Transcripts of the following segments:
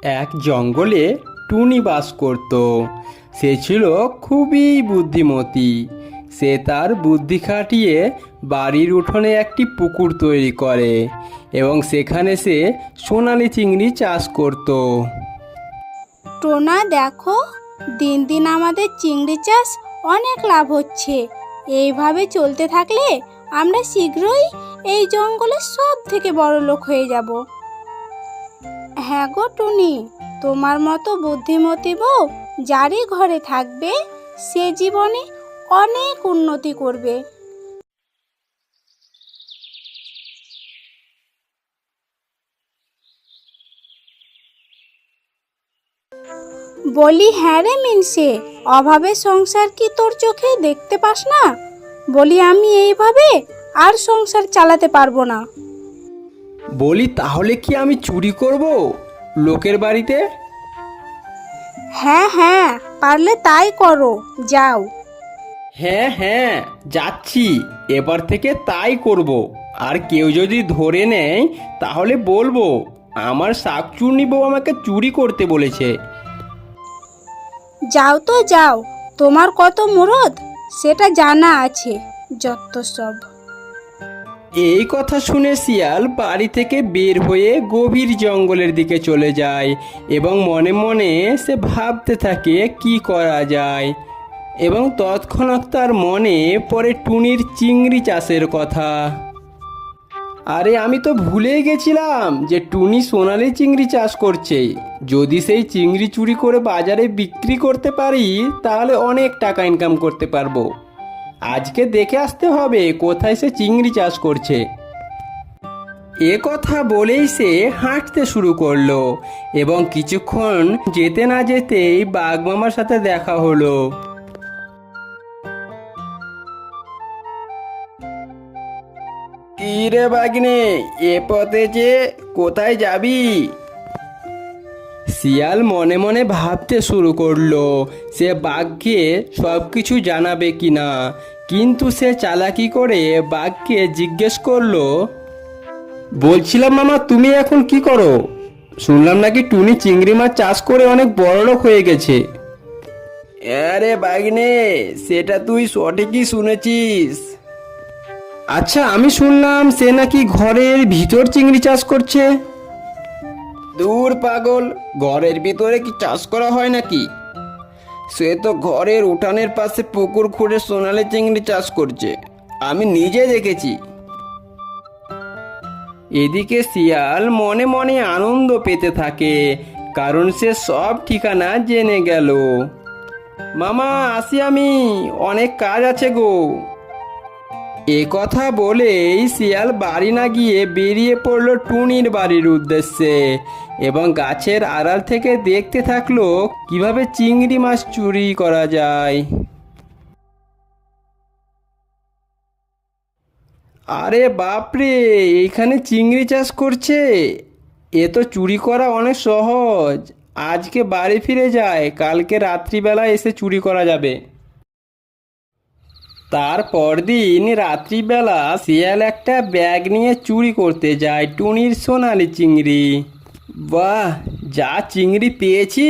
এক জঙ্গলে টুনি বাস করত। সে ছিল খুবই বুদ্ধিমতী। সে তার বুদ্ধি খাটিয়ে বাড়ির উঠোনে একটি পুকুর তৈরি করে এবং সেখানে সে সোনালি চিংড়ি চাষ করত। টোনা, দেখো, দিন দিন আমাদের চিংড়ি চাষ অনেক লাভ হচ্ছে। এইভাবে চলতে থাকলে আমরা শীঘ্রই এই জঙ্গলের সব থেকে বড় লোক হয়ে যাব। হ্যাঁ গো টুনি, তোমার মতো বুদ্ধিমতী বউ যারই ঘরে থাকবে সে জীবনে অনেক উন্নতি করবে। বলি, হ্যাঁ রে মিনসে, অভাবে সংসার কি তোর চোখে দেখতে পাস না? বলি, আমি এইভাবে আর সংসার চালাতে পারবো না। বলি, তাহলে কি আমি চুরি করব লোকের বাড়িতে? হ্যাঁ হ্যাঁ, পারলে তাই করো, যাও। হ্যাঁ হ্যাঁ, যাচ্ছি। এবার থেকে তাই করব। আর কেউ যদি ধরে নেয় তাহলে বলবো আমার শাকচুন্নি বউ আমাকে চুরি করতে বলেছে। যাও তো যাও, তোমার কত মুরদ সেটা জানা আছে, যত সব। এই কথা শুনে শিয়াল বাড়ি থেকে বের হয়ে গভীর জঙ্গলের দিকে চলে যায় এবং মনে মনে সে ভাবতে থাকে কি করা যায়। এবং তৎক্ষণাৎ তার মনে পড়ে টুনির চিংড়ি চাষের কথা। আরে, আমি তো ভুলেই গেছিলাম যে টুনি সোনালি চিংড়ি চাষ করছে। যদি সেই চিংড়ি চুরি করে বাজারে বিক্রি করতে পারি তাহলে অনেক টাকা ইনকাম করতে পারবো। আজকে দেখে আসতে হবে কোথায় সে চিংড়ি চাষ করছে। এ কথা বলেই সে হাঁটতে শুরু করলো এবং কিছুক্ষণ যেতে না যেতেই বাঘ মামার সাথে দেখা হলো। কি রে বাঘনে, এ পথে যে কোথায় যাবি? শিয়াল মনে মনে ভাবতে শুরু করলো সে বাঘকে সব কিছু জানাবে কিনা, কিন্তু সে চালাকি করে বাঘকে জিজ্ঞেস করলো, বলছিলাম মামা, তুমি এখন কি করো? শুনলাম নাকি টুনি চিংড়ি মাছ চাষ করে অনেক বড়লোক হয়ে গেছে। আরে বাঘনে, সেটা তুই সঠিকই শুনেছিস। আচ্ছা, আমি শুনলাম সে নাকি ঘরের ভিতর চিংড়ি চাষ করছে। দূর পাগল, ঘরের ভিতরে কি চাষ করা হয় নাকি? সে তো ঘরের উঠানের পাশে পুকুর খুঁড়ে সোনালি চিংড়ি চাষ করছে, আমি নিজে দেখেছি। এদিকে শিয়াল মনে মনে আনন্দ পেতে থাকে, কারণ সে সব ঠিকানা জেনে গেল। মামা, আসি আমি, অনেক কাজ আছে গো। এ কথা বলেই শিয়াল বাড়ি না গিয়ে বেরিয়ে পড়ল টুনির বাড়ির উদ্দেশ্যে এবং গাছের আড়াল থেকে দেখতে থাকলো কিভাবে চিংড়ি মাছ চুরি করা যায়। আরে বাপরে, এইখানে চিংড়ি চাষ করছে! এ তো চুরি করা অনেক সহজ। আজকে বাড়ি ফিরে যায়, কালকে রাত্রিবেলা এসে চুরি করা যাবে। তারপর দিন রাত্রিবেলা শিয়াল একটা ব্যাগ নিয়ে চুরি করতে যায় টুনির সোনালি চিংড়ি। বাহ, যা চিংড়ি পেয়েছি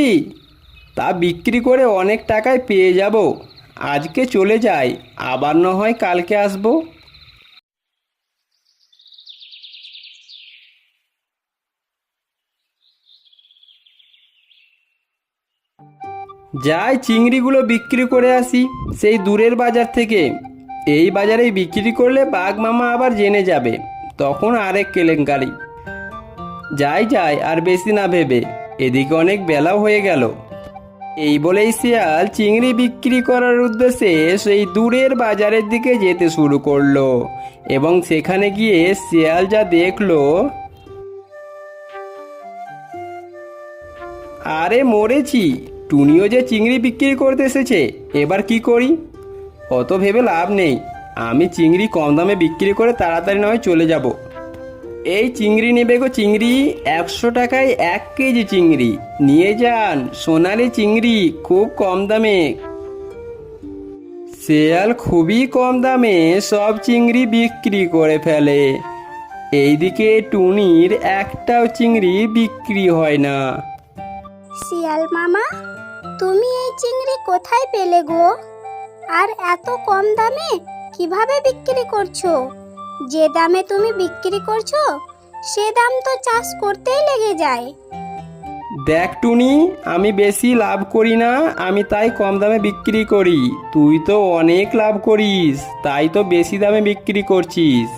তা বিক্রি করে অনেক টাকায় পেয়ে যাব। আজকে চলে যাই, আবার না হয় কালকে আসবো। যাই, চিংড়িগুলো বিক্রি করে আসি সেই দূরের বাজার থেকে। এই বাজারেই বিক্রি করলে বাঘ মামা আবার জেনে যাবে, তখন আরেক কেলেঙ্কারি। যাই যাই, আর বেশি না ভেবে, এদিকে অনেক বেলাও হয়ে গেল। এই বলেই শিয়াল চিংড়ি বিক্রি করার উদ্দেশ্যে সেই দূরের বাজারের দিকে যেতে শুরু করলো এবং সেখানে গিয়ে শিয়াল যা দেখলো, আরে মরেছি, টুনিও যে চিংড়ি বিক্রি করতে এসেছে। এবার কি করি? অত ভেবে লাভ নেই, আমি চিংড়ি কম দামে বিক্রি করে তাড়াতাড়ি নয় চলে যাব। এই চিংড়ি নেবে গো চিংড়ি, 100 টাকায় 1 কেজি চিংড়ি নিয়ে যান, সোনালি চিংড়ি, খুব কম দামে। শিয়াল খুবই কম দামে সব চিংড়ি বিক্রি করে ফেলে। এইদিকে টুনির একটাও চিংড়ি বিক্রি হয় না। শিয়াল মামা, তুমি এই চিংড়ি কোথায় পেলে গো? আর এত কম দামে কিভাবে বিক্রি করছো? যে দামে তুমি বিক্রি করছো সে দাম তো চাষ করতেই লেগে যায়। দেখ টুনি, আমি বেশি লাভ করি না, আমি তাই কম দামে বিক্রি করি। তুই তো অনেক লাভ করিস, তাই তো বেশি দামে বিক্রি করছিস।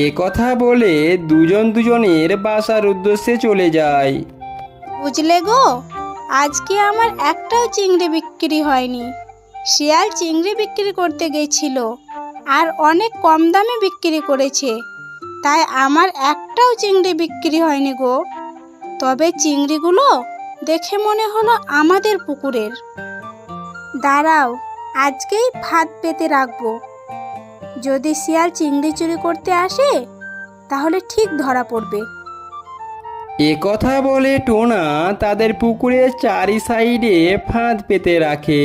এ কথা বলে দুজন দুজনের বাসার উদ্দেশ্যে চলে যায়। বুঝলে গো, আজকে আমার একটাও চিংড়ি বিক্রি হয়নি। শিয়াল চিংড়ি বিক্রি করতে গেছিল আর অনেক কম দামে বিক্রি করেছে, তাই আমার একটাও চিংড়ি বিক্রি হয়নি গো। তবে চিংড়িগুলো দেখে মনে হলো আমাদের পুকুরের। দাঁড়াও, আজকেই ভাত পেতে রাখবো। যদি শিয়াল চিংড়ি চুরি করতে আসে তাহলে ঠিক ধরা পড়বে। এ কথা বলে টোনা তাদের পুকুরের চারি সাইডে ফাঁদ পেতে রাখে।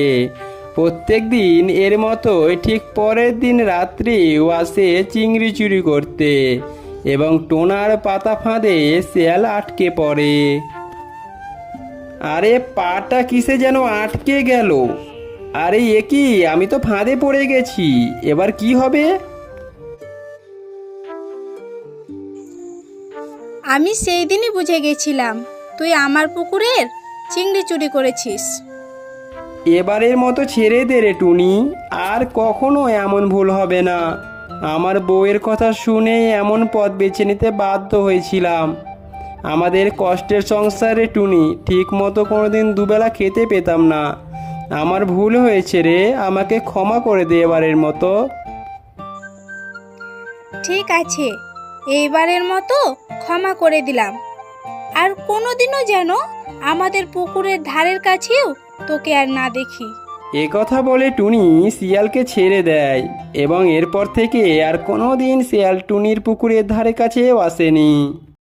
প্রত্যেক দিন এর মতোই ঠিক পরের দিন রাত্রেও আসে চিংড়ি চুরি করতে, এবং টোনার পাতা ফাঁদে শিয়াল আটকে পড়ে। আরে পাটা কিসে যেন আটকে গেল। আরে এ কি, আমি তো ফাঁদে পড়ে গেছি, এবার কি হবে? আমি সেই দিনই বুঝে গেছিলাম তুই আমার পুকুরের চিংড়ি চুরি করেছিস। এবারের মতো ছেড়ে দে রে টুনি, আর কখনো এমন ভুল হবে না। আমার বউয়ের কথা শুনে এমন পথ বেছে নিতে বাধ্য হয়েছিলাম। আমাদের কষ্টের সংসারে টুনি, ঠিক মতো কোনোদিন দুবেলা খেতে পেতাম না। আমার ভুল হয়েছে রে, আমাকে ক্ষমা করে দে এবারের মতো। ঠিক আছে, এইবারের মতো ক্ষমা করে দিলাম। আর কোনোদিনও যেন আমাদের পুকুরের ধারের কাছেও তোকে আর না দেখি। এ কথা বলে টুনি শিয়ালকে ছেড়ে দেয়, এবং এরপর থেকে আর কোনো দিন শিয়াল টুনির পুকুরের ধারে কাছেও আসেনি।